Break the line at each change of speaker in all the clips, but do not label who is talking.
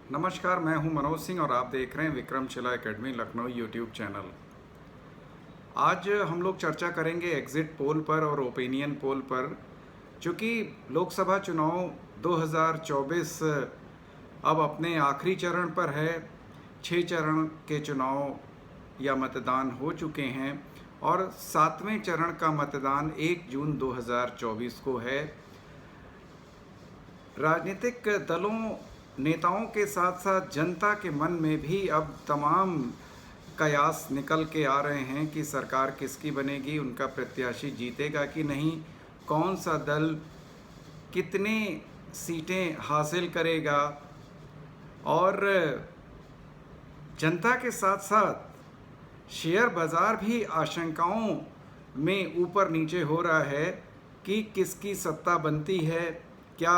नमस्कार, मैं हूं मनोज सिंह और आप देख रहे हैं Vikramshila academy Lucknow YouTube channel. आज हम लोग चर्चा करेंगे एग्जिट पोल पर और ओपिनियन पोल पर। चूँकि लोकसभा चुनाव 2024 अब अपने आखिरी चरण पर है। 6 चरण के चुनाव या मतदान हो चुके हैं और 7वें चरण का मतदान 1 जून 2024 को है। राजनीतिक दलों, नेताओं के साथ साथ जनता के मन में भी अब तमाम कयास निकल के आ रहे हैं कि सरकार किसकी बनेगी, उनका प्रत्याशी जीतेगा कि नहीं, कौन सा दल कितने सीटें हासिल करेगा। और जनता के साथ साथ शेयर बाज़ार भी आशंकाओं में ऊपर नीचे हो रहा है कि किसकी सत्ता बनती है। क्या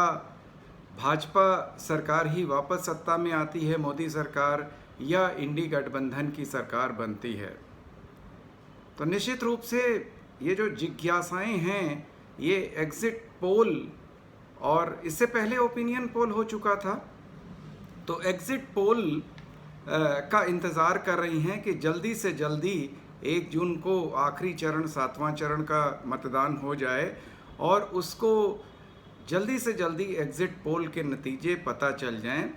भाजपा सरकार ही वापस सत्ता में आती है, मोदी सरकार, या इंडी गठबंधन की सरकार बनती है। तो निश्चित रूप से ये जो जिज्ञासाएं हैं, ये एग्जिट पोल और इससे पहले ओपिनियन पोल हो चुका था, तो एग्जिट पोल का इंतज़ार कर रही हैं कि जल्दी से जल्दी 1 जून को आखिरी चरण 7वां चरण का मतदान हो जाए और उसको जल्दी से जल्दी एग्जिट पोल के नतीजे पता चल जाएं,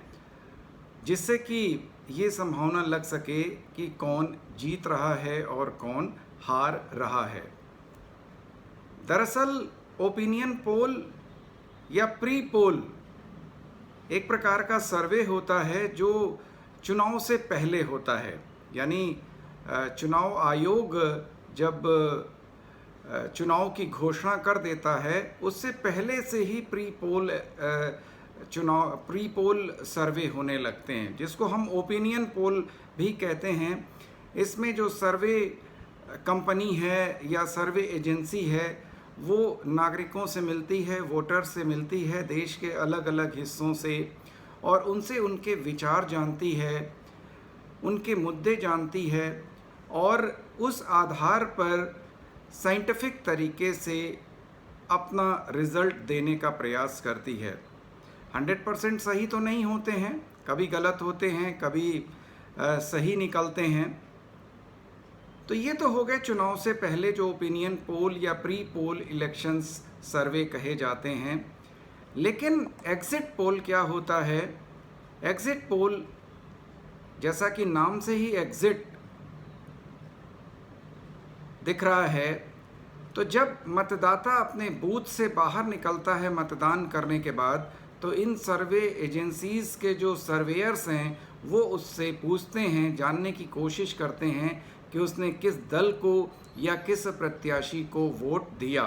जिससे कि ये संभावना लग सके कि कौन जीत रहा है और कौन हार रहा है। दरअसल ओपिनियन पोल या प्री पोल एक प्रकार का सर्वे होता है जो चुनाव से पहले होता है। यानी चुनाव आयोग जब चुनाव की घोषणा कर देता है, उससे पहले से ही प्री पोल सर्वे होने लगते हैं, जिसको हम ओपिनियन पोल भी कहते हैं। इसमें जो सर्वे कंपनी है या सर्वे एजेंसी है, वो नागरिकों से मिलती है, वोटर से मिलती है, देश के अलग अलग हिस्सों से, और उनसे उनके विचार जानती है, उनके मुद्दे जानती है और उस आधार पर साइंटिफिक तरीके से अपना रिज़ल्ट देने का प्रयास करती है। 100% सही तो नहीं होते हैं, कभी गलत होते हैं, कभी सही निकलते हैं। तो ये तो हो गए चुनाव से पहले जो ओपिनियन पोल या प्री पोल इलेक्शंस सर्वे कहे जाते हैं। लेकिन एग्जिट पोल क्या होता है? एग्जिट पोल, जैसा कि नाम से ही एग्जिट दिख रहा है, तो जब मतदाता अपने बूथ से बाहर निकलता है मतदान करने के बाद, तो इन सर्वे एजेंसीज़ के जो सर्वेयर्स हैं वो उससे पूछते हैं, जानने की कोशिश करते हैं कि उसने किस दल को या किस प्रत्याशी को वोट दिया।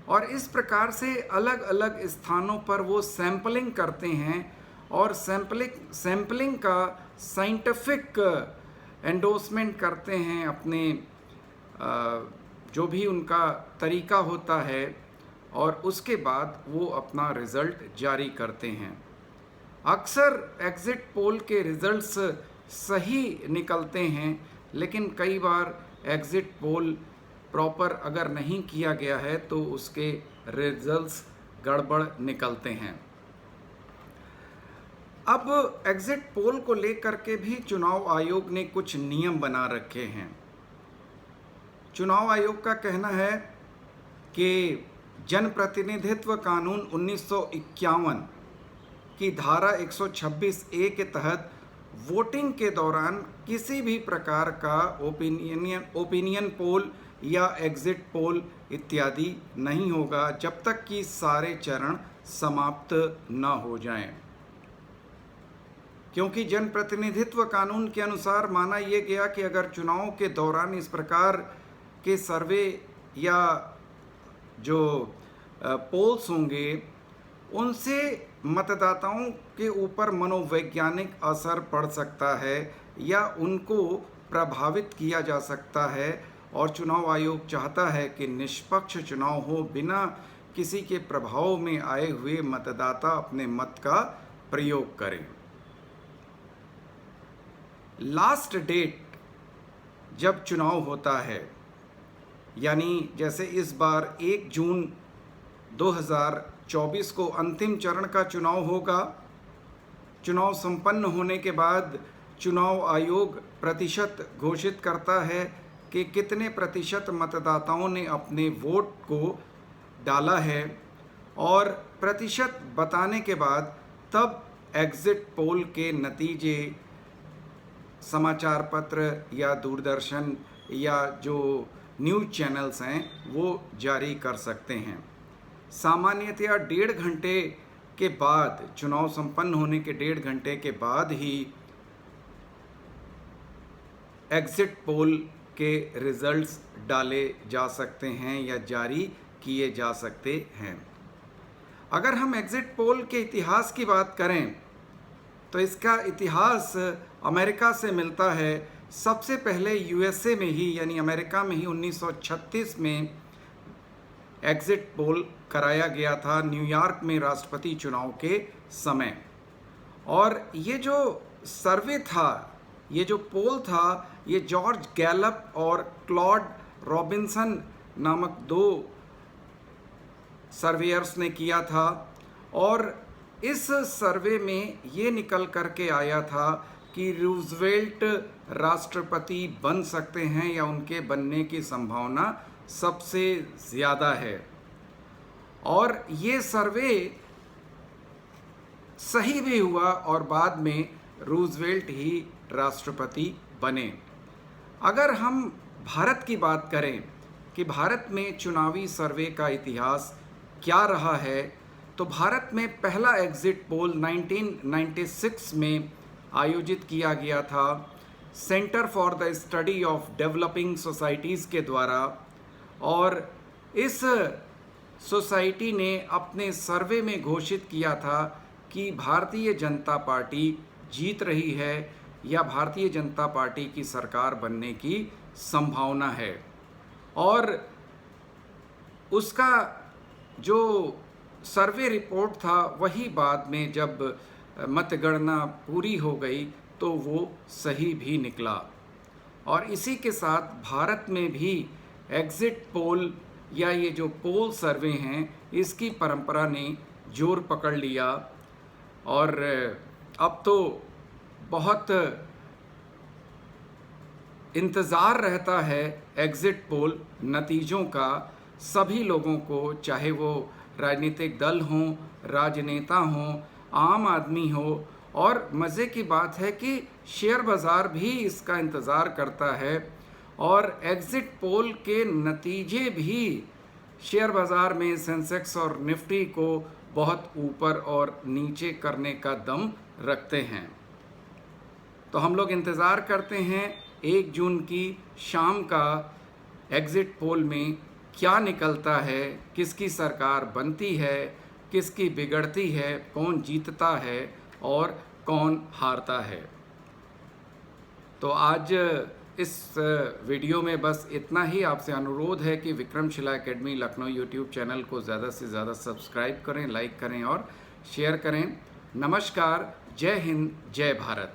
और इस प्रकार से अलग अलग स्थानों पर वो सैम्पलिंग करते हैं और सैम्पलिंग का साइंटिफिक एंडोर्समेंट करते हैं, अपने जो भी उनका तरीका होता है, और उसके बाद वो अपना रिज़ल्ट जारी करते हैं। अक्सर एग्जिट पोल के रिज़ल्ट्स सही निकलते हैं, लेकिन कई बार एग्जिट पोल प्रॉपर अगर नहीं किया गया है तो उसके रिज़ल्ट्स गड़बड़ निकलते हैं। अब एग्जिट पोल को लेकर के भी चुनाव आयोग ने कुछ नियम बना रखे हैं। चुनाव आयोग का कहना है कि जनप्रतिनिधित्व कानून 1951 की धारा 126A के तहत वोटिंग के दौरान किसी भी प्रकार का ओपिनियन पोल या एग्जिट पोल इत्यादि नहीं होगा जब तक कि सारे चरण समाप्त न हो जाएं। क्योंकि जनप्रतिनिधित्व कानून के अनुसार माना यह गया कि अगर चुनाव के दौरान इस प्रकार के सर्वे या जो पोल्स होंगे, उनसे मतदाताओं के ऊपर मनोवैज्ञानिक असर पड़ सकता है या उनको प्रभावित किया जा सकता है, और चुनाव आयोग चाहता है कि निष्पक्ष चुनाव हो, बिना किसी के प्रभाव में आए हुए मतदाता अपने मत का प्रयोग करें। लास्ट डेट जब चुनाव होता है, यानी जैसे इस बार 1 जून 2024 को अंतिम चरण का चुनाव होगा, चुनाव संपन्न होने के बाद चुनाव आयोग प्रतिशत घोषित करता है कि कितने प्रतिशत मतदाताओं ने अपने वोट को डाला है, और प्रतिशत बताने के बाद तब एग्ज़िट पोल के नतीजे समाचार पत्र या दूरदर्शन या जो न्यूज़ चैनल्स हैं वो जारी कर सकते हैं। सामान्यतया 1.5 घंटे के बाद, चुनाव संपन्न होने के 1.5 घंटे के बाद ही एग्ज़िट पोल के रिज़ल्ट्स डाले जा सकते हैं या जारी किए जा सकते हैं। अगर हम एग्ज़िट पोल के इतिहास की बात करें तो इसका इतिहास अमेरिका से मिलता है। सबसे पहले यूएसए में ही, यानी अमेरिका में ही 1936 में एग्ज़िट पोल कराया गया था, न्यूयॉर्क में राष्ट्रपति चुनाव के समय। और ये जो सर्वे था, ये जो पोल था, ये जॉर्ज गैलप और क्लॉड रॉबिन्सन नामक 2 सर्वेयर्स ने किया था। और इस सर्वे में ये निकल कर के आया था कि रूज़वेल्ट राष्ट्रपति बन सकते हैं या उनके बनने की संभावना सबसे ज़्यादा है। और ये सर्वे सही भी हुआ और बाद में रूज़वेल्ट ही राष्ट्रपति बने। अगर हम भारत की बात करें कि भारत में चुनावी सर्वे का इतिहास क्या रहा है, तो भारत में पहला एग्ज़िट पोल 1996 में आयोजित किया गया था centre for the study of developing societies के द्वारा। और इस सोसाइटी ने अपने सर्वे में घोषित किया था कि भारतीय जनता पार्टी जीत रही है या भारतीय जनता पार्टी की सरकार बनने की संभावना है। और उसका जो सर्वे रिपोर्ट था वही बाद में जब मतगणना पूरी हो गई तो वो सही भी निकला। और इसी के साथ भारत में भी एग्ज़िट पोल या ये जो पोल सर्वे हैं, इसकी परंपरा ने जोर पकड़ लिया। और अब तो बहुत इंतज़ार रहता है एग्ज़िट पोल नतीजों का सभी लोगों को, चाहे वो राजनीतिक दल हों, राजनेता हों, आम आदमी हो। और मज़े की बात है कि शेयर बाज़ार भी इसका इंतज़ार करता है और एग्ज़िट पोल के नतीजे भी शेयर बाज़ार में सेंसेक्स और निफ्टी को बहुत ऊपर और नीचे करने का दम रखते हैं। तो हम लोग इंतज़ार करते हैं 1 जून की शाम का एग्ज़िट पोल में क्या निकलता है, किसकी सरकार बनती है, किसकी बिगड़ती है, कौन जीतता है और कौन हारता है। तो आज इस वीडियो में बस इतना ही। आपसे अनुरोध है कि Vikramshila academy Lucknow YouTube channel को ज़्यादा से ज़्यादा सब्सक्राइब करें, लाइक करें और शेयर करें। नमस्कार, जय हिंद, जय भारत।